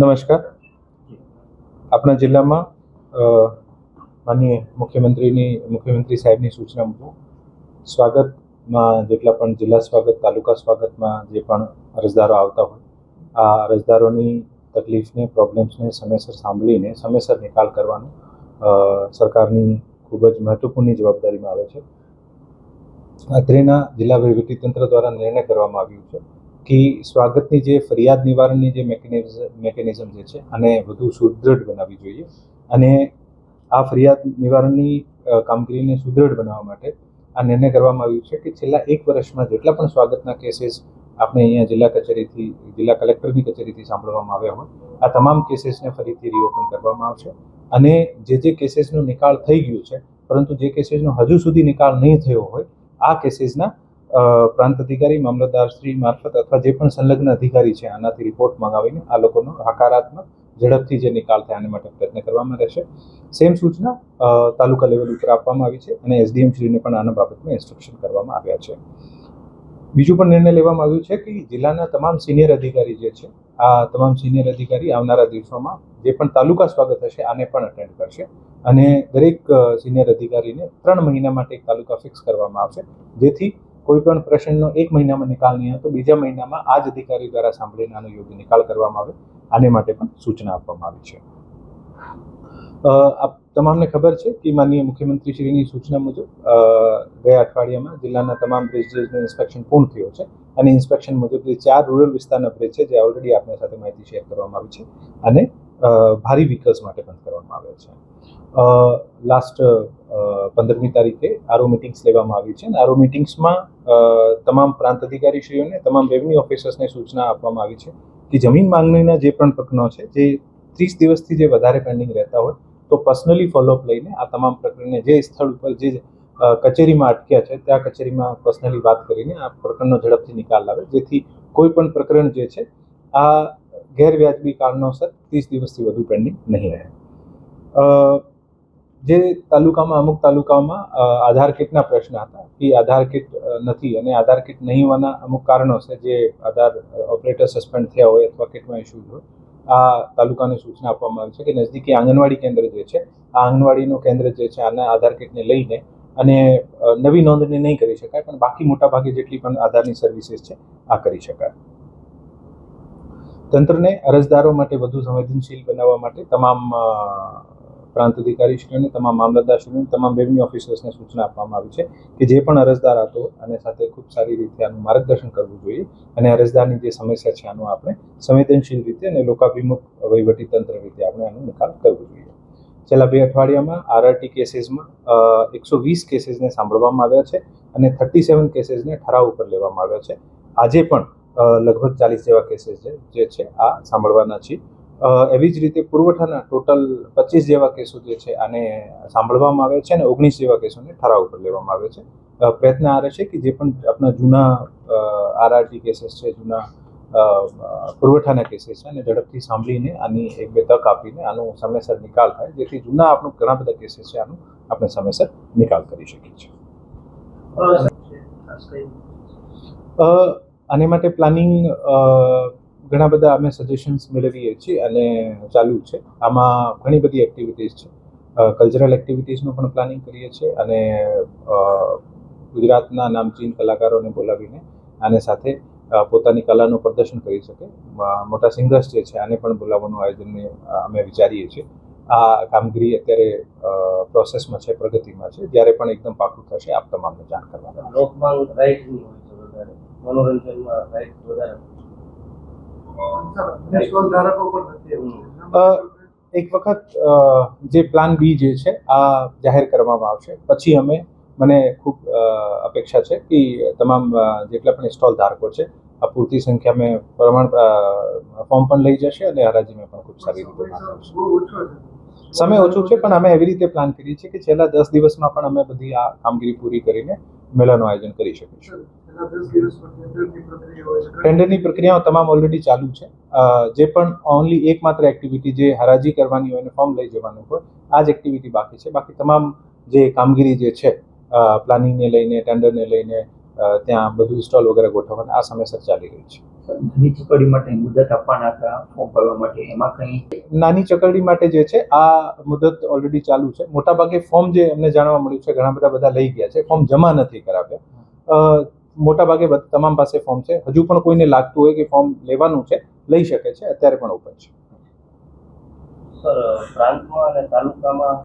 નમસ્કાર. આપણા જિલ્લામાં માનનીય મુખ્યમંત્રી સાહેબની સૂચના મુજબ સ્વાગતમાં જેટલા પણ જિલ્લા સ્વાગત, તાલુકા સ્વાગતમાં જે પણ અરજદારો આવતા હોય આ અરજદારોની તકલીફને, પ્રોબ્લેમ્સને સમયસર સાંભળીને સમયસર નિકાલ કરવાનું સરકારની ખૂબ જ મહત્વપૂર્ણ જવાબદારીમાં આવે છે. અત્રેના જિલ્લા વહીવટીતંત્ર દ્વારા નિર્ણય કરવામાં આવ્યું છે કે સ્વાગતની જે ફરિયાદ નિવારણની જે મેકેનિઝમ જે છે આને વધુ સુદૃઢ બનાવવી જોઈએ અને આ ફરિયાદ નિવારણની કામગીરીને સુદૃઢ બનાવવા માટે આ નિર્ણય કરવામાં આવ્યું છે કે છેલ્લા 1 વર્ષમાં જેટલા પણ સ્વાગતના કેસીસ આપણે અહીંયા જિલ્લા કલેક્ટરની કચેરીથી સાંભળવામાં આવ્યા હોય આ તમામ કેસીસને ફરીથી રીઓપન કરવામાં આવશે અને જે કેસીસનો નિકાલ થઈ ગયો છે પરંતુ જે કેસીસનો હજુ સુધી નિકાલ નહીં થયો હોય આ કેસીસના પ્રાંત અધિકારી, મામલતદારશ્રી મારફત અથવા જે પણ સંલગ્ન અધિકારી છે આનાથી રિપોર્ટ મંગાવીને આ લોકોનો હકારાત્મક ઝડપથી જે નિકાલ થાય આને માટે પ્રયત્ન કરવામાં રહેશે. સેમ સૂચના તાલુકા લેવલ ઉપર આપવામાં આવી છે અને એસડીએમ શ્રીને પણ આના બાબતમાં ઇન્સ્ટ્રક્શન કરવામાં આવ્યા છે. બીજું પણ નિર્ણય લેવામાં આવ્યું છે કે જિલ્લાના તમામ સિનિયર અધિકારી જે છે આ તમામ સિનિયર અધિકારી આવનારા દિવસોમાં જે પણ તાલુકા સ્વાગત હશે આને પણ અટેન્ડ કરશે અને દરેક સિનિયર અધિકારીને 3 મહિના માટે એક તાલુકા ફિક્સ કરવામાં આવશે જેથી કોઈ પણ પ્રશ્નનો 1 મહિનામાં નિકાલ નહીં તો બીજા મહિનામાં આ જ અધિકારી દ્વારા સાંભળીને આનો યોગ્ય નિકાલ કરવામાં આવે આને માટે પણ સૂચના આપવામાં આવી છે. આપ તમામને ખબર છે કે માનનીય મુખ્યમંત્રીશ્રીની સૂચના મુજબ ગયા અઠવાડિયામાં જિલ્લાના તમામ બ્રિજનું ઇન્સ્પેક્શન પૂર્ણ થયો છે અને ઇન્સ્પેક્શન મુજબ જે 4 રૂરલ વિસ્તારના બ્રિજ છે જે ઓલરેડી આપણી સાથે માહિતી શેર કરવામાં આવી છે અને ભારી વ્હીકલ્સ માટે બંધ કરવામાં આવ્યા છે. લાસ્ટ 15મી તારીખે આરઓ મિટિંગ્સ લેવામાં આવી છે અને આરઓ મિટિંગ્સમાં તમામ પ્રાંત અધિકારીશ્રીઓને, તમામ રેવન્યુ ઓફિસર્સને સૂચના આપવામાં આવી છે કે જમીન માંગણીના જે પણ પ્રકરણો છે જે 30 દિવસથી જે વધારે પેન્ડિંગ રહેતા હોય તો પર્સનલી ફોલોઅપ લઈને આ તમામ પ્રકરણને જે સ્થળ ઉપર જે કચેરીમાં અટક્યા છે ત્યાં કચેરીમાં પર્સનલી વાત કરીને આ પ્રકરણનો ઝડપથી નિકાલ આવે જેથી કોઈ પણ પ્રકરણ જે છે આ ગેરવ્યાજબી કારણોસર 30 દિવસથી વધુ પેન્ડિંગ નહીં રહે. જે તાલુકામાં અમુક તાલુકાઓમાં આધાર કિટના પ્રશ્ન હતા કે આધાર કિટ નથી અને આધાર કિટ નહીં હોવાના અમુક કારણો છે જે આધાર ઓપરેટર સસ્પેન્ડ થયા હોય અથવા કિટમાં ઇસ્યુઝ હોય આ તાલુકાને સૂચના આપવામાં આવી છે કે નજદીકી આંગણવાડી કેન્દ્ર જે છે આ આંગણવાડીનું કેન્દ્ર જે છે આના આધાર કિટને લઈને અને નવી નોંધણી નહીં કરી શકાય પણ બાકી મોટાભાગે જેટલી પણ આધારની સર્વિસીસ છે આ કરી શકાય. તંત્રને અરજદારો માટે વધુ સંવેદનશીલ બનાવવા માટે તમામ પ્રાંત અધિકારીશ્રીઓને, તમામ મામલતદારશ્રીઓને, તમામ રેવન્યુ ઓફિસર્સને સૂચના આપવામાં આવી છે કે જે પણ અરજદાર હતો અને સાથે ખૂબ સારી રીતે આનું માર્ગદર્શન કરવું જોઈએ અને અરજદારની જે સમસ્યા છે આનો આપણે સંવેદનશીલ રીતે અને લોકાભિમુખ વહીવટીતંત્ર રીતે આપણે આનો નિકાલ કરવો જોઈએ. છેલ્લા 2 અઠવાડિયામાં આરઆરટી કેસીસમાં 120 કેસીસને સાંભળવામાં આવ્યા છે અને 37 કેસીસને ઠરાવ ઉપર લેવામાં આવ્યા છે. આજે પણ લગભગ 40 જેવા કેસીસ જે છે આ સાંભળવાના છે. એવી જ રીતે પુરવઠાના ટોટલ 25 જેવા કેસો જે છે આને સાંભળવામાં આવે છે અને 19 જેવા કેસોને ઠરાવ ઉપર લેવામાં આવે છે. પ્રયત્ન આ રહેશે કે જે પણ આપણા જૂના આરઆરટી કેસીસ છે, જૂના પુરવઠાના કેસીસ છે અને ઝડપથી સાંભળીને આની 1-2 તક આપીને આનો સમયસર નિકાલ થાય જેથી જૂના આપણું ઘણા બધા કેસીસ છે આનું આપણે સમયસર નિકાલ કરી શકીએ છીએ. આને માટે પ્લાનિંગ ઘણા બધા અમે સજેશન્સ મેળવીએ છીએ અને ચાલુ છે. આમાં ઘણી બધી એક્ટિવિટીઝ છે. કલ્ચરલ એક્ટિવિટીઝનું પણ પ્લાનિંગ કરીએ છીએ અને ગુજરાતના નામચીન કલાકારોને બોલાવીને આને સાથે પોતાની કલાનું પ્રદર્શન કરી શકે મોટા સિંગર્સ જે છે આને પણ બોલાવવાનું આયોજન અમે વિચારીએ છીએ. આ કામગીરી અત્યારે પ્રોસેસમાં છે, પ્રગતિમાં છે. જ્યારે પણ એકદમ પાકું થશે આપ તમામને જાણ કરવાના. લોકમાંગ રાઈટ હોય છે વધારે, મનોરંજનમાં રાઈટ વધારે એક વખત જે પ્લાન બી જે છે આ જાહેર કરવામાં આવશે પછી મને ખૂબ અપેક્ષા છે કે તમામ જેટલા પણ સ્ટોલ ધારકો છે આ પૂરતી સંખ્યામાં ફોર્મ પણ લઈ જશે અને હરાજીમાં પણ ખૂબ સારી રીતે ભાગ લેશે. સમય ઓછો છે પણ અમે એવી રીતે પ્લાન કરીએ છીએ કે છેલ્લા 10 દિવસમાં પણ અમે બધી આ કામગીરી પૂરી કરીને મેળાનું આયોજન કરી શકીશું. ટેન્ડરની પ્રક્રિયાઓ તમામ ઓલરેડી ચાલુ છે. જે પણ ઓનલી એકમાત્ર એક્ટિવિટી જે હરાજી કરવાની હોય અને ફોર્મ લઈ જવાનું હોય આ જ એક્ટિવિટી બાકી છે. બાકી તમામ જે કામગીરી જે છે પ્લાનિંગને લઈને, ટેન્ડરને લઈને ત્યાં બધું સ્ટોલ વગેરે ગોઠવવાના આ સમયસર ચાલી રહી છે. નાની છોકરી માટે મુદત આપવાના હતા ફોર્મ ભરવા માટે, એમાં કંઈ નાની ચકરડી માટે જે છે આ મુદત ઓલરેડી ચાલુ છે. મોટાભાગે ફોર્મ જે અમને જાણવા મળ્યું છે ઘણા બધા લઈ ગયા છે, ફોર્મ જમા નથી કરાવ્યા. મોટાભાગે તમામ પાસે ફોર્મ છે. હજુ પણ કોઈને લાગતું હોય કે ફોર્મ લેવાનું છે લઈ શકે છે, અત્યારે પણ ઓપન છે. સર પ્રાંતમાં અને તાલુકામાં